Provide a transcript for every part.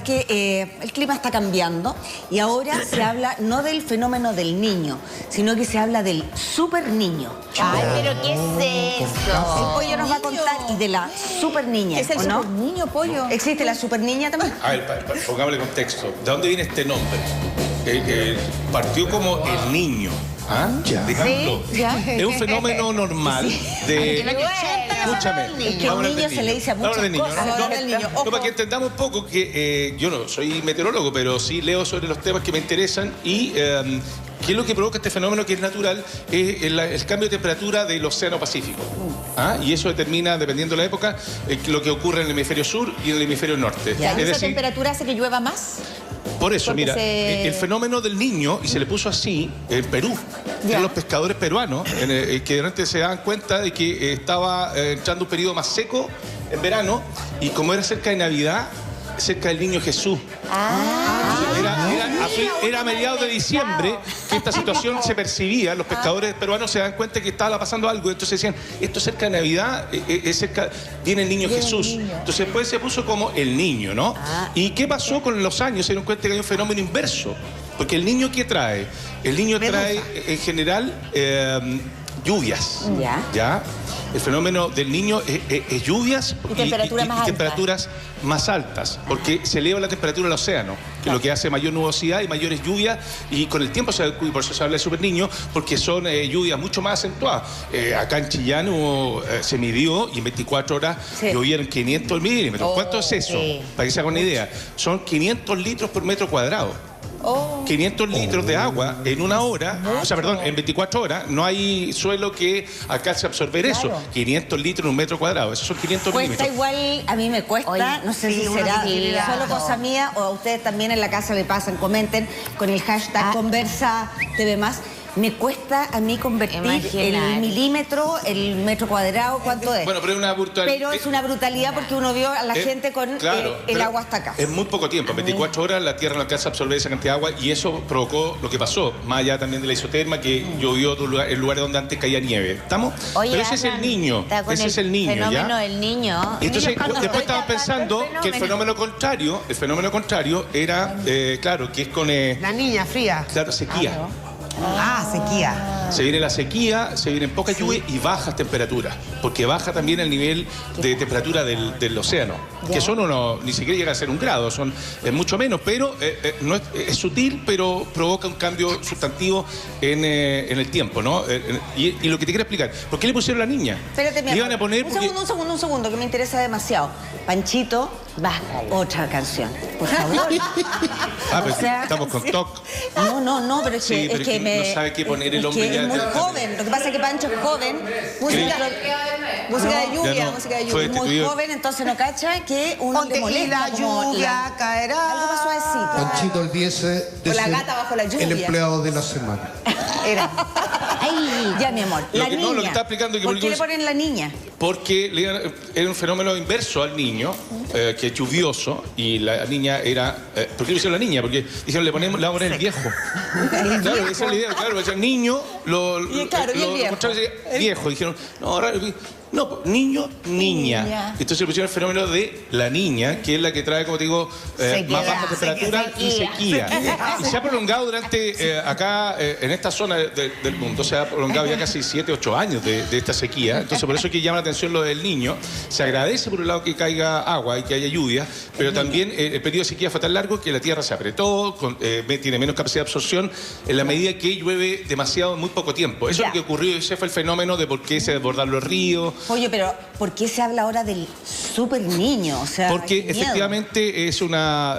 que el clima está cambiando y ahora se habla no del fenómeno del niño, sino que se habla del super niño. Ay, pero ¿qué es eso? El Pollo nos va a contar y de la super niña. ¿Es el ¿o no? super niño, Pollo? ¿Existe la super niña también? A ver, pongámosle contexto. ¿De dónde viene este nombre? Partió como el niño. ¿Ah? Digámoslo. Sí, ya. Es un fenómeno normal de... Escúchame. Es que el niño se le dice a muchas cosas. No, para que entendamos un poco que yo no soy meteorólogo, pero sí leo sobre los temas que me interesan y qué es lo que provoca este fenómeno que es natural, es el cambio de temperatura del Océano Pacífico. ¿Ah? Y eso determina, dependiendo de la época, lo que ocurre en el hemisferio sur y en el hemisferio norte. ¿Ya? Es ¿Esa decir, temperatura hace que llueva más? por eso, Porque mira, el fenómeno del niño, y se le puso así en Perú, eran los pescadores peruanos, que de repente se daban cuenta de que estaba entrando un periodo más seco en verano, y como era cerca de Navidad, cerca del niño Jesús. Era a mediados de diciembre que esta situación se percibía. Los pescadores peruanos se dan cuenta que estaba pasando algo. Entonces decían, esto es cerca de Navidad, viene el niño Jesús. Entonces después se puso como el niño, ¿no? ¿Y qué pasó con los años? Se dieron cuenta que hay un fenómeno inverso. Porque el niño, ¿qué trae? El niño trae, en general, lluvias. ¿Ya? El fenómeno del niño es lluvias y temperaturas más altas, porque se eleva la temperatura del océano, que es lo que hace mayor nubosidad y mayores lluvias, y con el tiempo, por eso se habla de super niño, porque son lluvias mucho más acentuadas. Acá en Chillán se midió y en 24 horas llovieron 500 milímetros. ¿Cuánto es eso? Para que se hagan una idea. Son 500 litros por metro cuadrado. 500 litros de agua en una hora, en 24 horas, no hay suelo que alcance a absorber eso. 500 litros en un metro cuadrado, esos son 500 milímetros. Cuesta igual, a mí me cuesta, no sé si será solo cosa mía o a ustedes también en la casa le pasan, comenten con el hashtag Conversa TV Más. Me cuesta a mí convertir el milímetro, el metro cuadrado, ¿cuánto es? Bueno, pero es una brutalidad. Pero es una brutalidad porque uno vio a la gente con el agua hasta acá. Es muy poco tiempo, 24 horas la Tierra no alcanza a absorber esa cantidad de agua y eso provocó lo que pasó, más allá también de la isoterma, que llovió en lugares donde antes caía nieve. ¿Estamos? Oye, pero ese es el niño, ese es el niño, fenómeno del niño. Entonces, después estaban pensando que el fenómeno contrario era, claro, que es con... la niña fría. Claro, sequía. Sequía. Se viene la sequía, se vienen pocas lluvias y bajas temperaturas, porque baja también el nivel de temperatura del océano, que eso ni siquiera llega a ser 1 grado, es mucho menos, pero no es sutil, pero provoca un cambio sustantivo en el tiempo, ¿no? Y lo que te quiero explicar, ¿por qué le pusieron la niña? Espérate, mi amor. Un segundo, que me interesa demasiado. Panchito, otra canción, por favor. Pues estamos con TOC. No, pero es que no sabe qué poner el hombre. Es muy joven, lo que pasa es que Pancho es joven, música de lluvia, muy joven, entonces no cacha que uno le molesta. La lluvia caerá. Algo más suavecito. Panchito olvídese de la gata bajo la lluvia. El empleado de la semana. Era. Ya, mi amor, la niña. Lo que está explicando ¿Por qué le ponen la niña? Porque era un fenómeno inverso al niño, que es lluvioso, y la niña era... ¿Por qué le hicieron la niña? Porque dijeron, le vamos a poner el viejo. Claro, esa es la idea, claro, el niño, viejo. Dijeron, no, raro, no, niño, niña. Entonces le pusieron el fenómeno de la niña, que es la que trae, como te digo, más baja temperatura y sequía. Y se ha prolongado durante, acá, en esta zona del mundo, se ha prolongado ya casi 7, 8 años de esta sequía. Entonces por eso es que llama la atención lo del niño. Se agradece por un lado que caiga agua y que haya lluvia, pero también el periodo de sequía fue tan largo que la tierra se apretó, tiene menos capacidad de absorción en la medida que llueve demasiado en muy poco tiempo. Eso es lo que ocurrió, ese fue el fenómeno de por qué se desbordaron los ríos. Oye, pero ¿por qué se habla ahora del super niño? O sea, porque efectivamente es una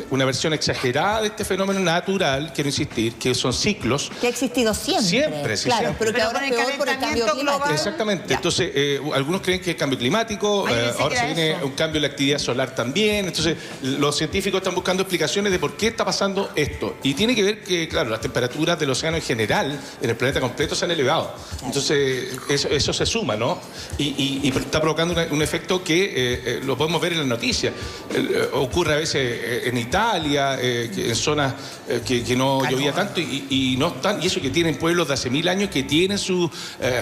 versión exagerada de este fenómeno natural, quiero insistir, que son ciclos. Que ha existido siempre. Siempre, sí, claro, siempre. pero que ahora es peor por el cambio climático. Exactamente. Ya. Entonces, algunos creen que es cambio climático, ahora se viene un cambio en la actividad solar también. Entonces, los científicos están buscando explicaciones de por qué está pasando esto. Y tiene que ver que, claro, las temperaturas del océano en general, en el planeta completo, se han elevado. Entonces, eso se suma, ¿no? Y y está provocando un efecto que lo podemos ver en las noticias. Ocurre a veces en Italia, en zonas que no llovía tanto y no están, y eso que tienen pueblos de hace 1000 años que tienen su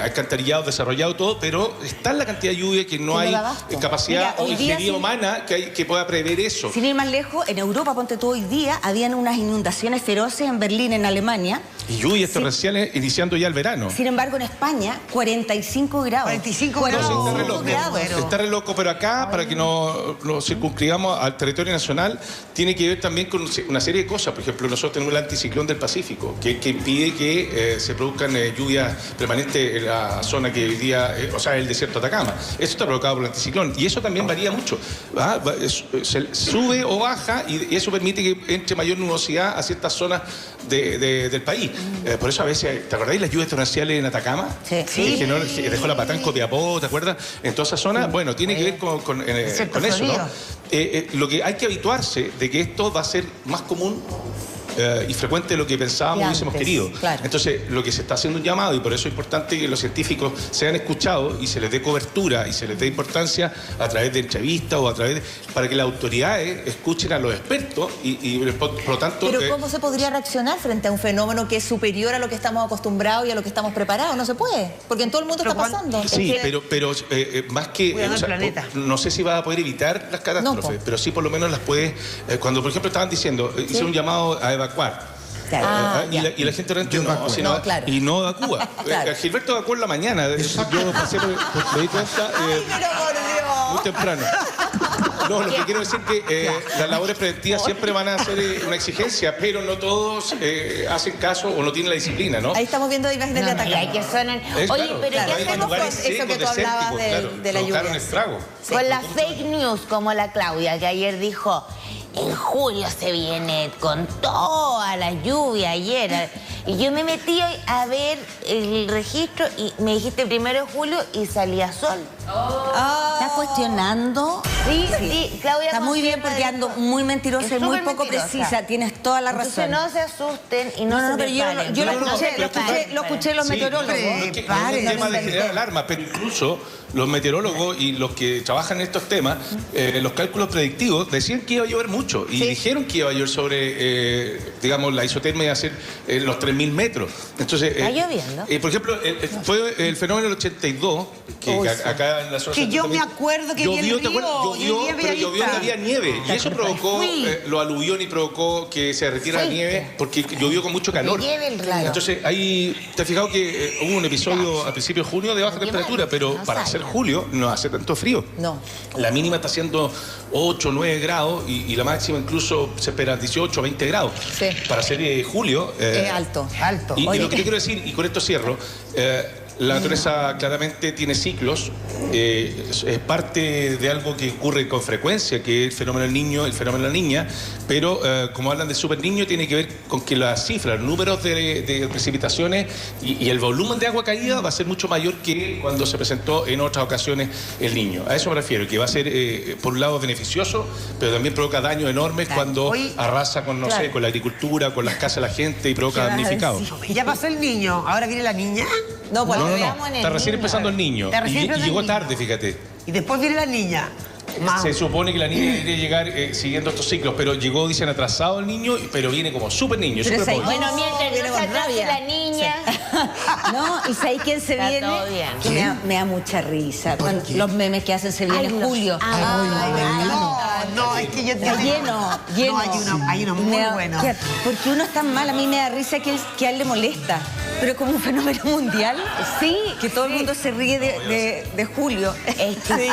alcantarillado desarrollado todo, pero está la cantidad de lluvia que no hay capacidad o ingeniería humana que pueda prever eso. Sin ir más lejos, en Europa, ponte tú, hoy día, habían unas inundaciones feroces en Berlín, en Alemania. Y lluvias torrenciales iniciando ya el verano. Sin embargo, en España, 45 grados. 45 No, grados. está re loco, pero acá, para que no lo circunscribamos al territorio nacional, tiene que ver también con una serie de cosas. Por ejemplo, nosotros tenemos el anticiclón del Pacífico, que impide que se produzcan lluvias permanentes en la zona que hoy día, o sea, el desierto de Atacama. Eso está provocado por el anticiclón. Y eso también varía mucho. Se sube o baja y eso permite que entre mayor nubosidad a ciertas zonas del país. Por eso a veces, ¿te acordáis las lluvias torrenciales en Atacama? Sí. Que dejó la patán en Copiapó, ¿te acuerdas? En toda esa zona, bueno, tiene que ver con eso, ¿no? Lo que hay que habituarse de que esto va a ser más común y frecuente de lo que pensábamos y hubiésemos querido. Claro. Entonces, lo que se está haciendo un llamado, y por eso es importante que los científicos sean escuchados y se les dé cobertura y se les dé importancia a través de entrevistas o a través para que las autoridades escuchen a los expertos y por lo tanto... Pero ¿cómo se podría reaccionar frente a un fenómeno que es superior a lo que estamos acostumbrados y a lo que estamos preparados? No se puede, porque en todo el mundo está pasando. Sí, pero más que... no sé si va a poder evitar las catástrofes, pero sí por lo menos las puede... cuando, por ejemplo, estaban diciendo, hice un llamado a evacuar. Y la gente realmente y no evacúa. Gilberto evacuó en la mañana. Yo pasé me di cuenta muy temprano. No, lo que quiero decir es que las labores preventivas siempre van a ser una exigencia, pero no todos hacen caso o no tienen la disciplina, ¿no? Ahí estamos viendo imágenes de Atacama. Oye, pero ¿qué hacemos con eso que tú hablabas de la lluvia? Con las fake news como la Claudia, que ayer dijo... En julio se viene con toda la lluvia ayer. Y yo me metí a ver el registro y me dijiste 1 de julio y salía sol. ¿Estás cuestionando? Sí, Claudia. Está muy bien porque ando muy mentirosa y muy poco precisa. Tienes toda la razón. Entonces no se asusten y no se preparen. Yo lo escuché los meteorólogos. Es un tema de generar alarma, pero incluso los meteorólogos y los que trabajan en estos temas, los cálculos predictivos decían que iba a llover mucho y dijeron que iba a llover sobre, digamos, la isotermia iba a ser los 3000 metros. Entonces, ¿está lloviendo? Por ejemplo, fue el fenómeno del 82, que acá en la zona... Que yo me acuerdo que llovió, pero llovió y había nieve. Y eso provocó los aluviones y provocó que se retira la nieve porque llovió con mucho calor. Entonces, ahí te has fijado que hubo un episodio al principio de junio de baja temperatura, pero para hacer julio no hace tanto frío. No. La mínima está haciendo 8, 9 grados y la máxima incluso se espera 18, 20 grados. Sí. Para ser julio... es alto. Y lo que te quiero decir, y con esto cierro, la naturaleza claramente tiene ciclos, es parte de algo que ocurre con frecuencia, que es el fenómeno del niño, el fenómeno de la niña, pero como hablan de super niño, tiene que ver con que las cifras, los números de precipitaciones y el volumen de agua caída va a ser mucho mayor que cuando se presentó en otras ocasiones el niño. A eso me refiero, que va a ser, por un lado, beneficioso, pero también provoca daños enormes cuando arrasa con, no sé, con la agricultura, con las casas de la gente y provoca damnificados. Ya pasó el niño, ahora viene la niña. No, pues está recién empezando el niño. Y llegó tarde, fíjate. Y después viene la niña. Se supone que la niña debería llegar siguiendo estos ciclos, pero llegó, dicen, atrasado el niño, pero viene como súper niño. Bueno, mientras no se atrase la niña... No, ¿y sabéis quién se viene? todo bien. Me da mucha risa. Los memes que hacen se viene julio. No, es que yo te lleno. No, hay uno muy bueno. Porque uno es tan mal, a mí me da risa que a él le molesta. Pero como un fenómeno mundial, que todo el mundo se ríe de julio. Es que